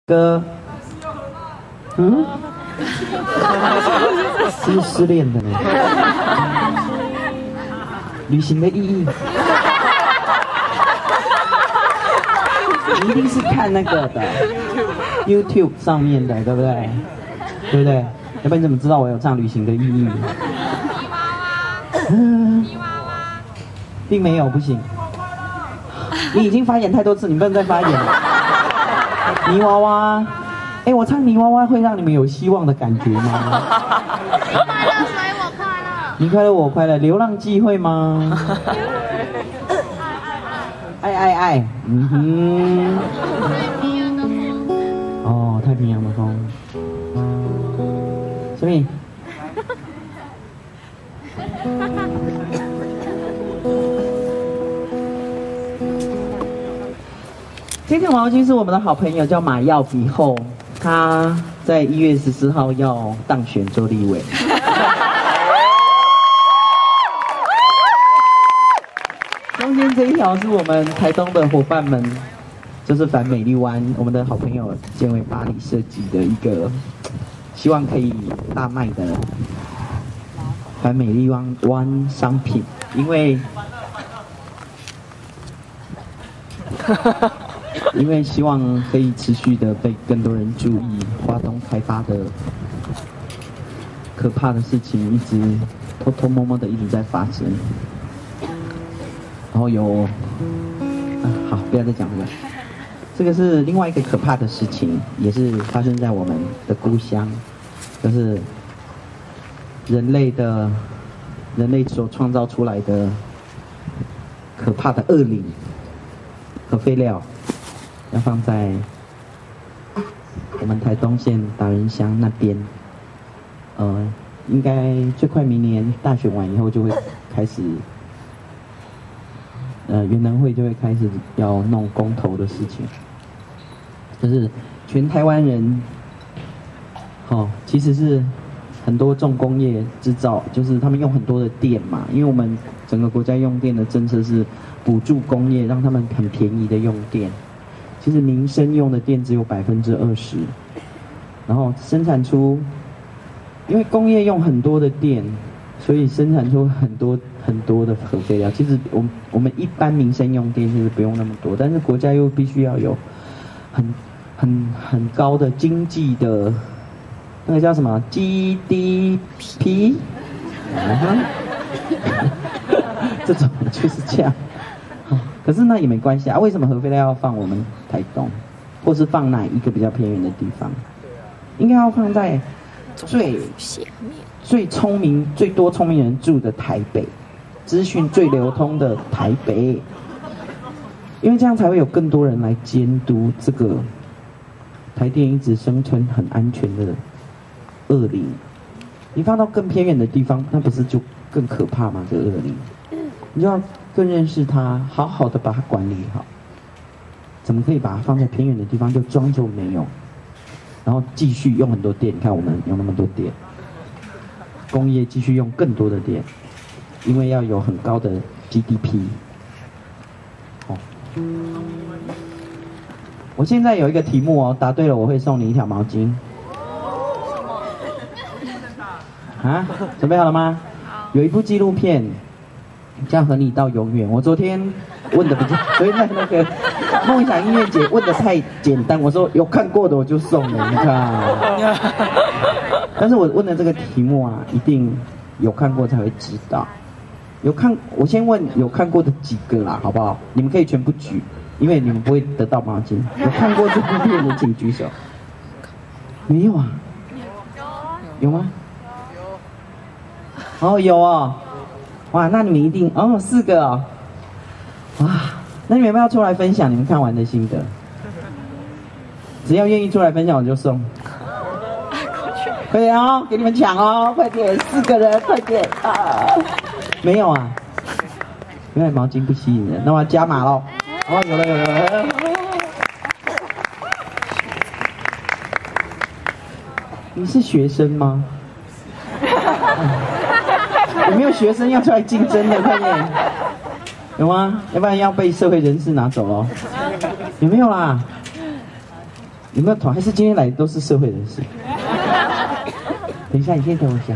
哥，嗯，是失恋的呢。旅行的意义，你一定是看那个的 YouTube 上面的，对不对？对不对？要不然你怎么知道我有唱旅行的意义？并没有，不行。你已经发言太多次，你不能再发言了。泥娃娃，哎，我唱泥娃娃会让你们有希望的感觉吗？你快乐，所以我快乐。你快乐，我快乐。流浪记会吗？爱爱爱，嗯哼。哦，太平洋的风。什么？这条毛巾是我们的好朋友，叫马耀比后，他在1月14号要当选做立委。中间这一条是我们台东的伙伴们，就是反美丽湾，我们的好朋友建伟巴黎设计的一个，希望可以大卖的反美丽湾商品，因为希望可以持续的被更多人注意，花东开发的可怕的事情一直偷偷摸摸的一直在发生，然后好，不要再讲这个，这个是另外一个可怕的事情，也是发生在我们的故乡，就是人类所创造出来的可怕的恶灵核废料。要放在我们台东县达人乡那边，应该最快明年大选完以后就会开始，原能会就会开始要弄公投的事情，就是全台湾人，其实是很多重工业制造，就是他们用很多的电嘛，因为我们整个国家用电的政策是补助工业，让他们很便宜的用电。其实民生用的电只有20%，然后生产出，因为工业用很多的电，所以生产出很多的核废料。其实我们一般民生用电其实不用那么多，但是国家又必须要有很高的经济的，那个叫什么 GDP， 这种就是这样。可是那也没关系啊，为什么核废料要放我们台东，或是放哪一个比较偏远的地方？应该要放在最聪明、最多聪明人住的台北，资讯最流通的台北，因为这样才会有更多人来监督这个台电一直声称很安全的恶灵。你放到更偏远的地方，那不是就更可怕吗？这个恶灵，你就要更认识它，好好的把它管理好。怎么可以把它放在偏远的地方就装作没有，然后继续用很多电？你看我们用那么多电，工业继续用更多的电，因为要有很高的 GDP。我现在有一个题目哦，答对了我会送你一条毛巾。啊，准备好了吗？有一部纪录片叫《和你到永远》，我昨天问的昨天在那个梦想音乐节问的太简单，我说有看过的我就送了，你看。但是我问的这个题目啊，一定有看过才会知道。我先问有看过的几个啦，好不好？你们可以全部举，因为你们不会得到毛巾。有看过这部片的请举手。没有啊？有吗？哦，有哦。哇，那你们一定4个哦，哇，那你们要不要出来分享你们看完的心得？只要愿意出来分享我就送，快点哦，给你们抢哦，快点，4个人，快点啊！没有啊，原来毛巾不吸引人，那我要加码咯。哦，有了。你是学生吗？有没有学生要出来竞争的？快点，有吗？要不然要被社会人士拿走哦。有没有啦？有没有团？还是今天来的都是社会人士？等一下，你先等我一下。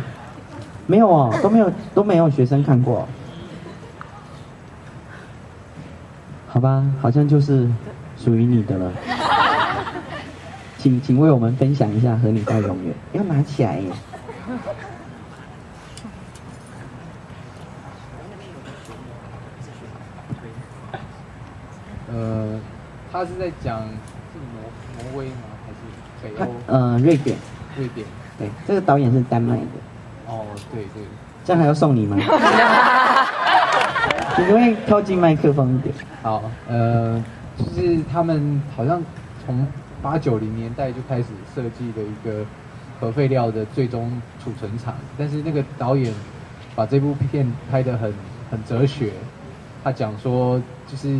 没有哦，都没有学生看过。好吧，好像就是属于你的了。请为我们分享一下《和你到永远》，要拿起来耶。他是在讲是挪威吗？还是北欧？瑞典。瑞典。对，这个导演是丹麦的。哦，对对。这样还要送你吗？你可不可以靠近麦克风一点？好，就是他们好像从80、90年代就开始设计的一个核废料的最终储存厂，但是那个导演把这部片拍得很哲学，他讲说就是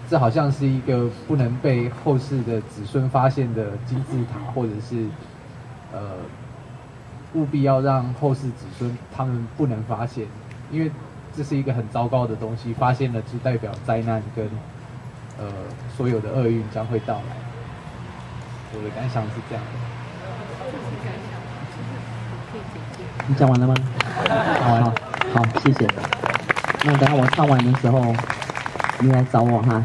这好像是一个不能被后世的子孙发现的金字塔，或者是务必要让后世子孙他们不能发现，因为这是一个很糟糕的东西，发现了就代表灾难跟所有的厄运将会到来。我的感想是这样的。你讲完了吗？好，谢谢。那等下我唱完的时候，你来找我哈。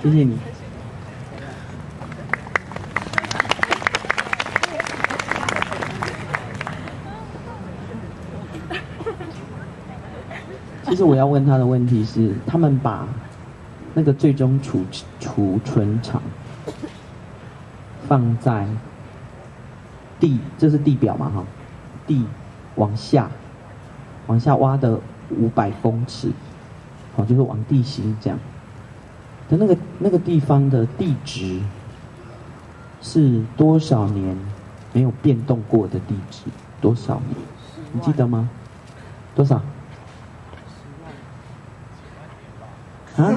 谢谢你。其实我要问他的问题是，他们把那个最终储存场放在地，这是地表嘛哈，地往下挖的500公尺，好，就是往地心这样的那个地方的地质是多少年没有变动过的地质？多少年？你记得吗？多少？啊？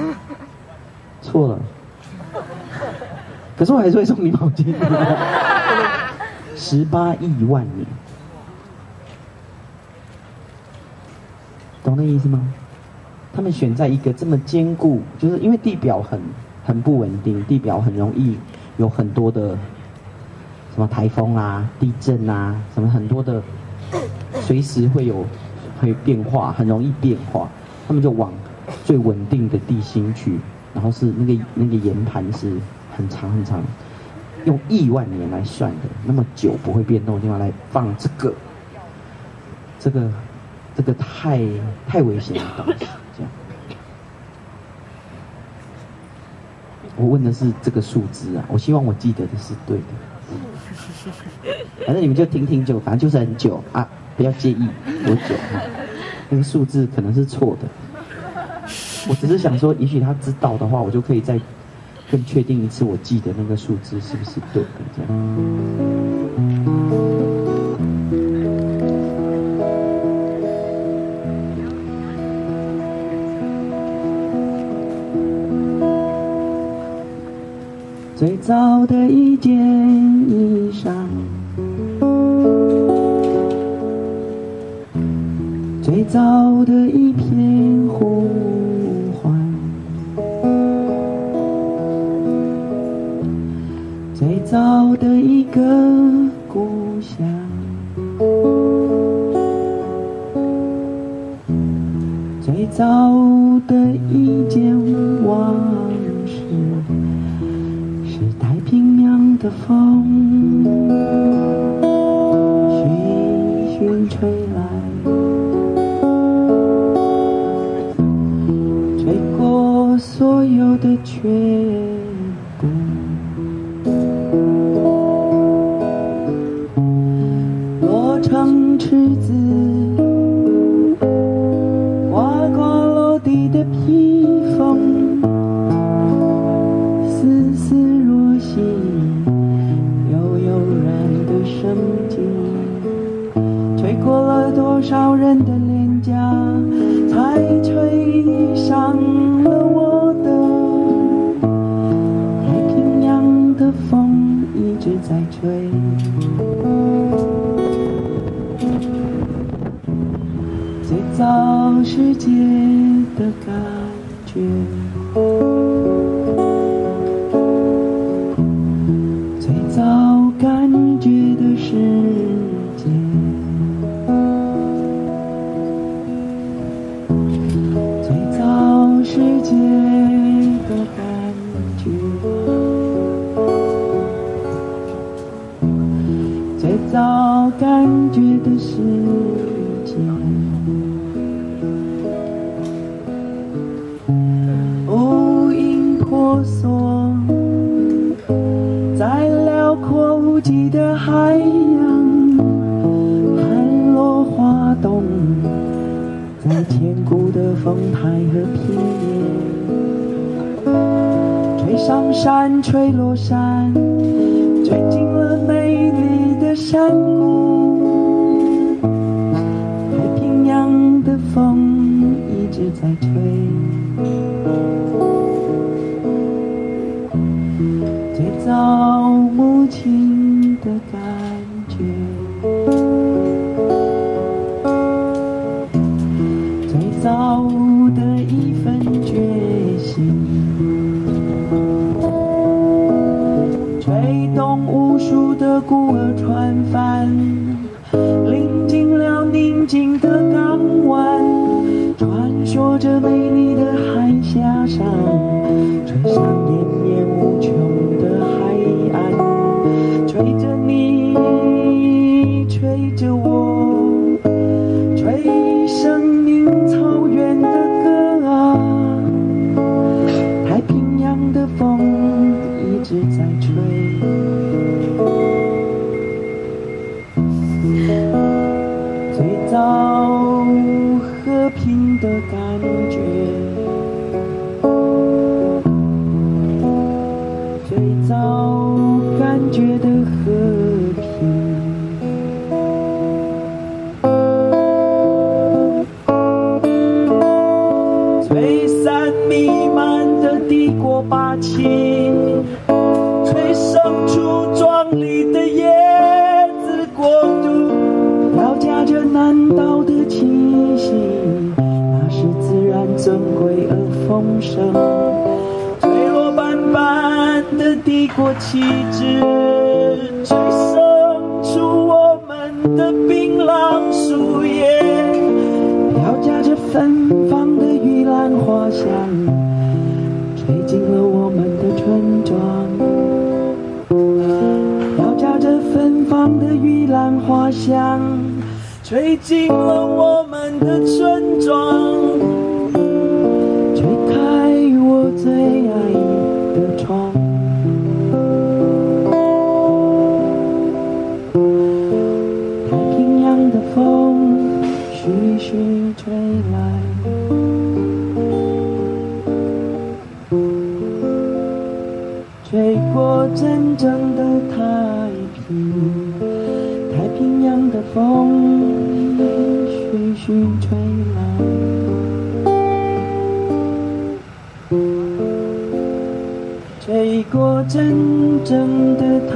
错了。可是我还是会送你毛巾。18亿万年，懂那意思吗？他们选在一个这么坚固，就是因为地表很不稳定，地表很容易有很多的什么台风啊、地震啊，什么很多的，随时会变化，很容易变化。他们就往最稳定的地心去，然后是那个岩盘是很长很长，用亿万年来算的，那么久不会变动的地方来放这个太危险的东西，这样。我问的是这个数字啊，我希望我记得的是对的。反正你们就听就，反正就是很久啊，不要介意多久啊。那个数字可能是错的，我只是想说，也许他知道的话，我就可以再更确定一次，我记得那个数字是不是对的，这样。最早的一件衣裳，最早的一片呼唤，最早的一个故乡，最早的一件往事，是太平洋的风徐徐吹来，吹过所有的全部，落成池子，刮刮落地的披风，丝丝若细，悠悠然的生机，吹过了多少人的脸颊，才吹上了我的。太平洋的风一直在吹，最早世界的感觉。感觉的世界，最早世界的感觉，最早感觉的世界。无影婆娑在辽阔无际的海洋，寒落花动在千古的风台和平野，吹上山，吹落山，吹进了美丽的山谷。太平洋的风一直在吹，最早母亲的感觉，最早的一份决心，吹动无数的孤儿船帆，临近了宁静的港湾，传说着美丽的海峡上，吹上延绵无穷的海岸，吹着你，吹着我，吹生命草原的歌啊，太平洋的风一直在吹，最早和平的感觉，最早感觉的和平。吹散弥漫的帝国霸气，吹生出壮丽的椰子国度，飘夹着南岛的气息，那是自然尊贵而丰盛。坠落斑斑的帝国旗帜，吹生出我们的槟榔树叶，飘夹着芬芳的玉兰花香，吹进了我们的村庄。飘夹着芬芳的玉兰花香，吹进了我们的村庄，吹开我最爱的窗。太平洋的风徐徐吹来，吹过真正的太平，太平洋的风徐徐吹来，吹过真正的太